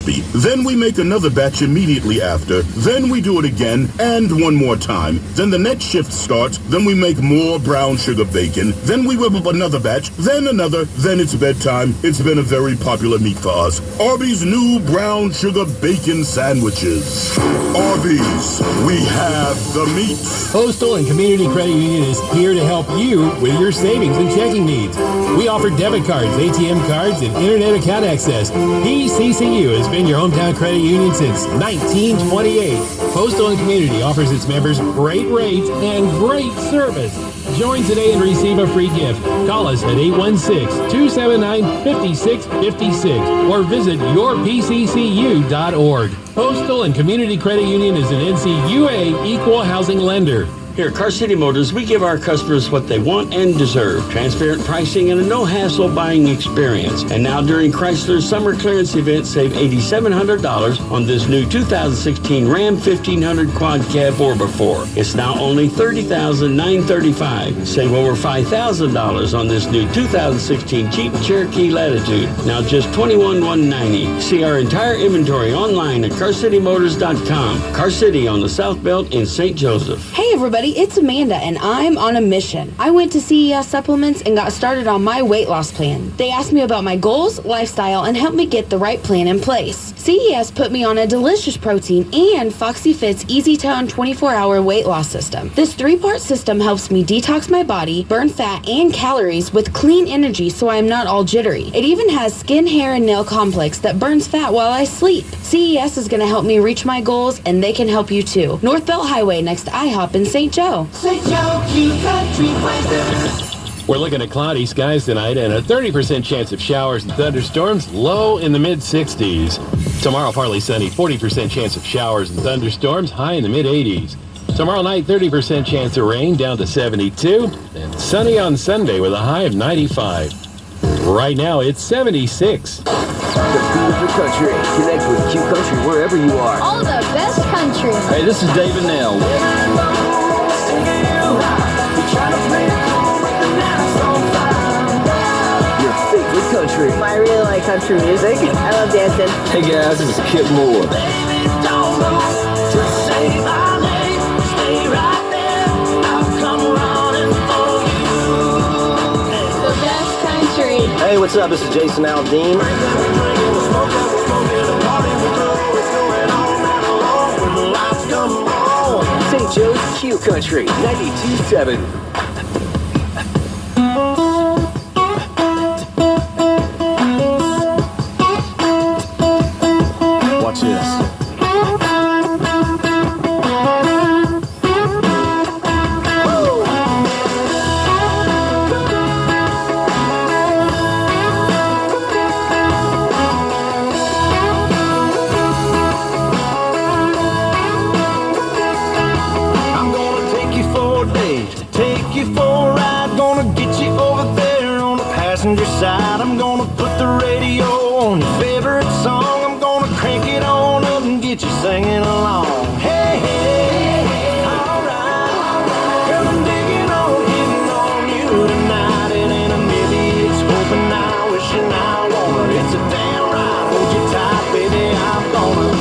crispy. Then we make another batch immediately after. Then we do it again and one more time. Then the next shift starts. Then we make more brown sugar bacon. Then we whip up another batch. Then another. Then it's bedtime. It's been a very popular meat for us. Arby's new brown sugar bacon sandwiches. Arby's, we have the meat. Postal and Community Credit Union is here to help you with your savings and checking needs. We offer debit cards, ATM cards, and internet account access. PCCU has been your hometown credit union since 1928. Postal and Community offers its members great rates and great service. Join today and receive a free gift. Call us at 816-279-5656 or visit yourpccu.org. Postal and Community Credit Union is an NCUA equal housing lender. Here at Car City Motors, we give our customers what they want and deserve. Transparent pricing and a no-hassle buying experience. And now during Chrysler's summer clearance event, save $8,700 on this new 2016 Ram 1500 Quad Cab 4x4. It's now only $30,935. Save over $5,000 on this new 2016 Jeep Cherokee Latitude. Now just $21,190. See our entire inventory online at carcitymotors.com. Car City on the South Belt in St. Joseph. Hey everybody, it's Amanda and I'm on a mission. I went to CES Supplements and got started on my weight loss plan. They asked me about my goals, lifestyle, and helped me get the right plan in place. CES put me on a delicious protein and Foxy Fit's Easy Tone 24-hour weight loss system. This 3-part system helps me detox my body, burn fat and calories with clean energy so I'm not all jittery. It even has skin, hair, and nail complex that burns fat while I sleep. CES is going to help me reach my goals and they can help you too. North Belt Highway next to IHOP in St. Joe. St. Joe, cute country weather. We're looking at cloudy skies tonight and a 30% chance of showers and thunderstorms, low in the mid-60s. Tomorrow, partly sunny, 40% chance of showers and thunderstorms, high in the mid-80s. Tomorrow night, 30% chance of rain, down to 72, and sunny on Sunday with a high of 95. Right now, it's 76. The beat of the country. Connect with Q Country wherever you are. All the best country. Hey, this is David Nell. Your favorite country. I really like country music. I love dancing. Hey guys, this is Kip Moore. The best country. Hey, what's up? This is Jason Aldean. St. Joe's Q Country, 92.7. Watch this. Side. I'm gonna put the radio on your favorite song. I'm gonna crank it on up and get you singing along. Hey, hey, hey, alright. Girl, I'm digging on, getting on you tonight. It ain't a maybe, it's hoping now, wishing I want it. It's a damn right. Hold you tight, baby, I'm gonna.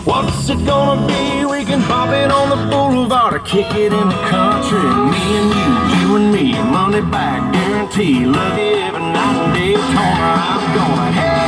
What's it gonna be? We can pop it on the boulevard or kick it in the country. Me and you and me, money back guarantee. Love you every night and day. Daytona, I'm gonna have.